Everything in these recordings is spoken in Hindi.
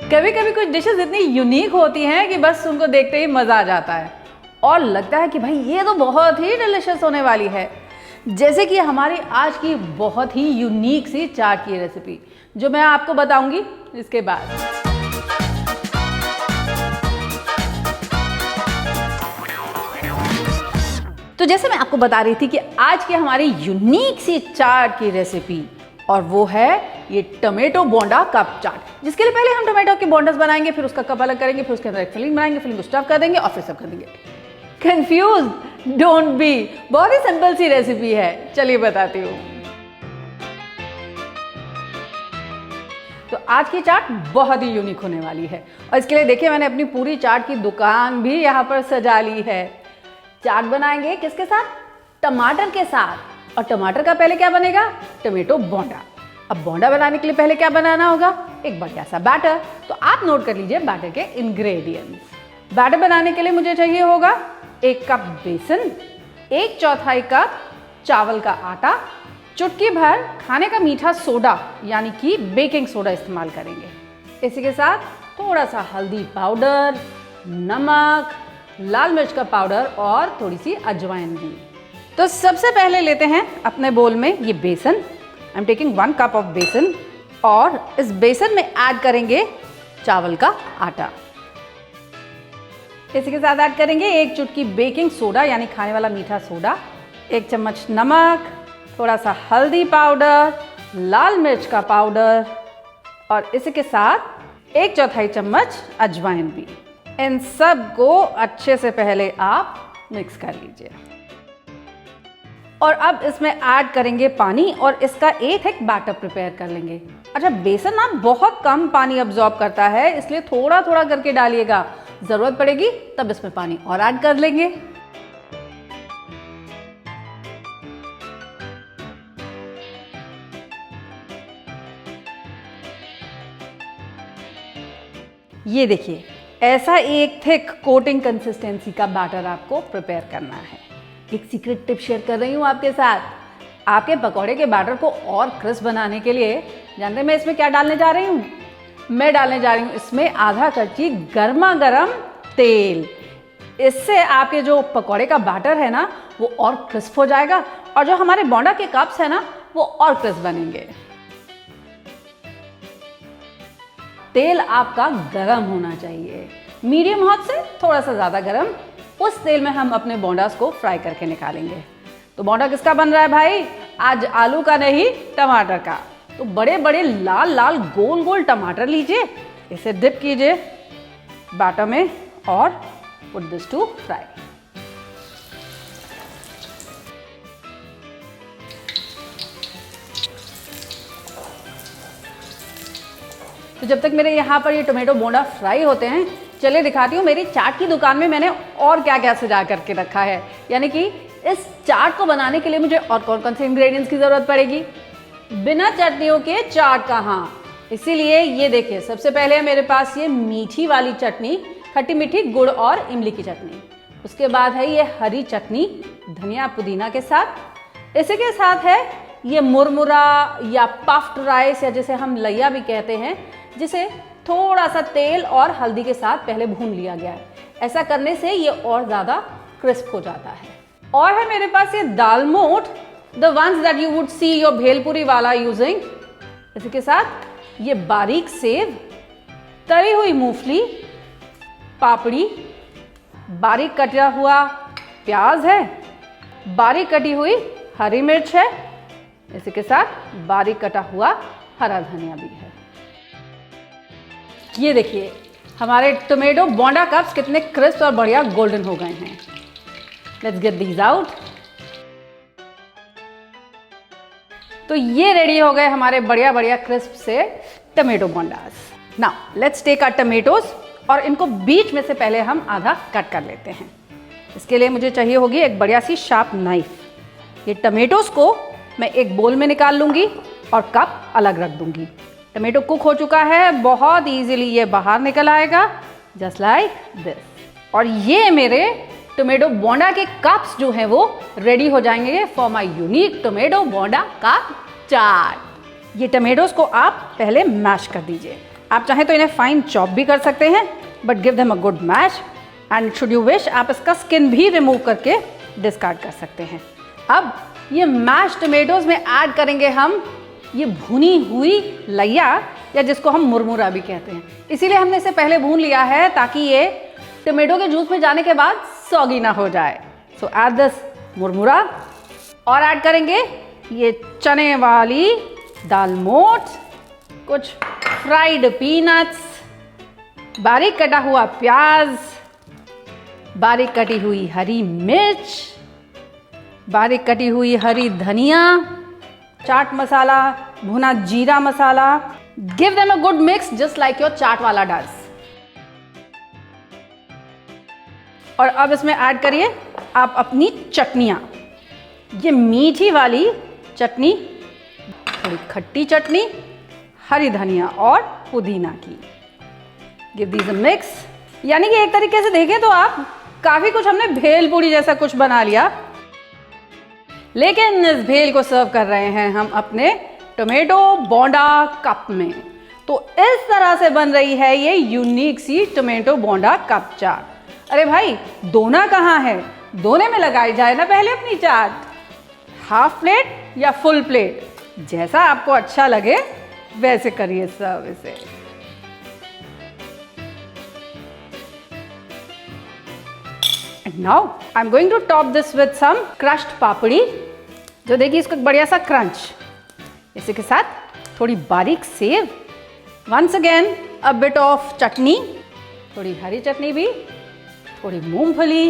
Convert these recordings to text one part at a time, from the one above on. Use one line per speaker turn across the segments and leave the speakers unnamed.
कभी कभी कुछ डिशेस इतनी यूनिक होती हैं कि बस उनको देखते ही मज़ा आ जाता है और लगता है कि भाई ये तो बहुत ही डिलिशियस होने वाली है। जैसे कि हमारी आज की बहुत ही यूनिक सी चाट की रेसिपी जो मैं आपको बताऊंगी इसके बाद। तो जैसे मैं आपको बता रही थी कि आज की हमारी यूनिक सी चाट की रेसिपी और वो है ये टमेटो बोंडा कप चाट, जिसके लिए पहले हम टमाटो के बोंडास बनाएंगे, फिर उसका कप अलग करेंगे, फिर उसके अंदर एक फिलिंग बनाएंगे, फिलिंग को स्टफ कर देंगे और फिर सब कर देंगे। कंफ्यूज डोंट बी, बहुत ही सिंपल सी रेसिपी है। चलिए बताती हूँ। तो आज की चाट बहुत ही यूनिक होने वाली है और इसके लिए देखिए मैंने अपनी पूरी चाट की दुकान भी यहाँ पर सजा ली है। चाट बनाएंगे किसके साथ? टमाटर के साथ। और टमाटर का पहले क्या बनेगा? टमेटो बोंडा। अब बोंडा बनाने के लिए पहले क्या बनाना होगा? एक बढ़िया सा बैटर। तो आप नोट कर लीजिए बैटर के इंग्रेडिएंट्स। बैटर बनाने के लिए मुझे चाहिए होगा 1 कप बेसन, 1/4 कप चावल का आटा, चुटकी भर खाने का मीठा सोडा यानी कि बेकिंग सोडा इस्तेमाल करेंगे। इसी के साथ थोड़ा सा हल्दी पाउडर, नमक, लाल मिर्च का पाउडर और थोड़ी सी अजवाइन भी। तो सबसे पहले लेते हैं अपने बोल में ये बेसन। I am taking 1 cup of बेसन और इस बेसन में ऐड करेंगे चावल का आटा। इसी के साथ ऐड करेंगे 1 चुटकी बेकिंग सोडा यानी खाने वाला मीठा सोडा, 1 चम्मच नमक, थोड़ा सा हल्दी पाउडर, लाल मिर्च का पाउडर और इसी के साथ 1/4 चम्मच अजवाइन भी। इन सब को अच्छे से पहले आप मिक्स कर लीजिए और अब इसमें ऐड करेंगे पानी और इसका एक बैटर प्रिपेयर कर लेंगे। अच्छा, बेसन ना बहुत कम पानी अब्जॉर्ब करता है, इसलिए थोड़ा थोड़ा करके डालिएगा, जरूरत पड़ेगी तब इसमें पानी और ऐड कर लेंगे। ये देखिए ऐसा एक थिक कोटिंग कंसिस्टेंसी का बैटर आपको प्रिपेयर करना है। एक सीक्रेट टिप शेयर कर रही हूँ आपके साथ। आपके पकौड़े के बैटर को और क्रिस्प बनाने के लिए जानते हैं मैं इसमें क्या डालने जा रही हूँ? मैं डालने जा रही हूँ इसमें आधा कच्ची गर्मा गर्म तेल। इससे आपके जो पकौड़े का बैटर है ना वो और क्रिस्प हो जाएगा और जो हमारे बोंडा के कप्स है ना वो और क्रिस्प बनेंगे। तेल आपका गरम होना चाहिए, मीडियम हॉट से थोड़ा सा ज़्यादा गरम। उस तेल में हम अपने बोंडास को फ्राई करके निकालेंगे। तो बोंडा किसका बन रहा है भाई? आज आलू का नहीं, टमाटर का। तो बड़े बड़े लाल लाल गोल गोल टमाटर लीजिए, इसे डिप कीजिए बैटर में और पुट दिस टू फ्राई। तो जब तक मेरे यहाँ पर ये टोमेटो बोंडा फ्राई होते हैं, चलिए दिखाती हूँ मेरी चाट की दुकान में मैंने और क्या क्या सजा करके रखा है। यानी कि इस चाट को बनाने के लिए मुझे और कौन कौन से इंग्रेडिएंट्स की ज़रूरत पड़ेगी। बिना चटनियों के चाट कहाँ, इसीलिए ये देखिए सबसे पहले मेरे पास ये मीठी वाली चटनी, खट्टी मीठी गुड़ और इमली की चटनी। उसके बाद है ये हरी चटनी धनिया पुदीना के साथ। इसी के साथ है ये मुरमुरा या पफ्ड राइस या जिसे हम लैया भी कहते हैं, जिसे थोड़ा सा तेल और हल्दी के साथ पहले भून लिया गया है। ऐसा करने से ये और ज़्यादा क्रिस्प हो जाता है। और है मेरे पास ये दाल मोठ, the ones that you would see your bhelpuri वाला यूजिंग। इसी के साथ ये बारीक सेव, तली हुई मूंगफली, पापड़ी, बारीक कटा हुआ प्याज है, बारीक कटी हुई हरी मिर्च है, इसी के साथ बारीक कटा हुआ हरा धनिया भी है। ये देखिए हमारे टोमेटो बोंडा कप्स कितने क्रिस्प और बढ़िया गोल्डन हो गए हैं। Let's get these out. तो ये रेडी हो गए हमारे बढ़िया बढ़िया क्रिस्प से tomato bondas. Now let's take our tomatoes और इनको बीच में से पहले हम आधा कट कर लेते हैं। इसके लिए मुझे चाहिए होगी एक बढ़िया सी शार्प नाइफ। ये टोमेटोज को मैं एक बोल में निकाल लूंगी और कप अलग रख दूंगी। टमाटो कुक हो चुका है, बहुत इजीली ये बाहर निकल आएगा जस्ट लाइक दिस। और ये मेरे टोमेटो बोंडा के कप्स जो हैं वो रेडी हो जाएंगे फॉर माय यूनिक टोमेटो बोंडा का चाट। ये टमेटोज को आप पहले मैश कर दीजिए। आप चाहें तो इन्हें फाइन चॉप भी कर सकते हैं, but give them a good mash and should you wish आप इसका स्किन भी रिमूव करके डिस्कार्ड कर सकते हैं। अब ये मैश टमेटोज में ऐड करेंगे हम ये भुनी हुई लैया, या जिसको हम मुरमुरा भी कहते हैं। इसीलिए हमने इसे पहले भून लिया है ताकि ये टमेटो के जूस में जाने के बाद सॉगी ना हो जाए। सो ऐड दिस मुरमुरा और ऐड करेंगे ये चने वाली दाल मोठ, कुछ फ्राइड पीनट्स, बारीक कटा हुआ प्याज, बारीक कटी हुई हरी मिर्च, बारीक कटी हुई हरी धनिया, चाट मसाला, भुना जीरा मसाला। Give them a good mix just like your chaat वाला डज। और अब इसमें ऐड करिए आप अपनी चटनियाँ। ये मीठी वाली चटनी, थोड़ी खट्टी चटनी, हरी धनिया और पुदीना की। Give these a mix. यानी कि एक तरीके से देखें तो आप काफ़ी कुछ हमने भेल पूड़ी जैसा कुछ बना लिया, लेकिन इस भेल को सर्व कर रहे हैं हम अपने टोमेटो बोंडा कप में। तो इस तरह से बन रही है ये यूनिक सी टोमेटो बोंडा कप चाट। अरे भाई, दोना कहाँ है? दोने में लगाई जाए ना पहले अपनी चाट। हाफ प्लेट या फुल प्लेट, जैसा आपको अच्छा लगे वैसे करिए सर्व इसे। And now I'm going to top this with some crushed पापड़ी, जो देगी इसको एक बढ़िया सा क्रंच। इसी के साथ थोड़ी बारीक save, once again a bit of चटनी, थोड़ी हरी चटनी भी, थोड़ी मूंगफली,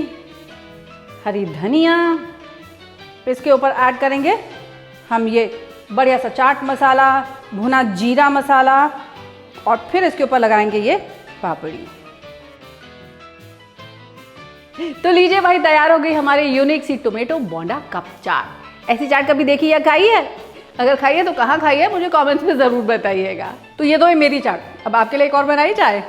हरी धनिया। इसके ऊपर ऐड करेंगे हम ये बढ़िया सा चाट मसाला, भुना जीरा मसाला, और फिर इसके ऊपर लगाएंगे ये पापड़ी। तो लीजिए भाई, तैयार हो गई हमारी यूनिक सी टोमेटो बोंडा कप चाट। ऐसी चाट कभी देखी या खाई है? अगर खाई है तो कहाँ खाई है मुझे कमेंट्स में ज़रूर बताइएगा। तो ये तो है मेरी चाट, अब आपके लिए एक और बनाई जाए।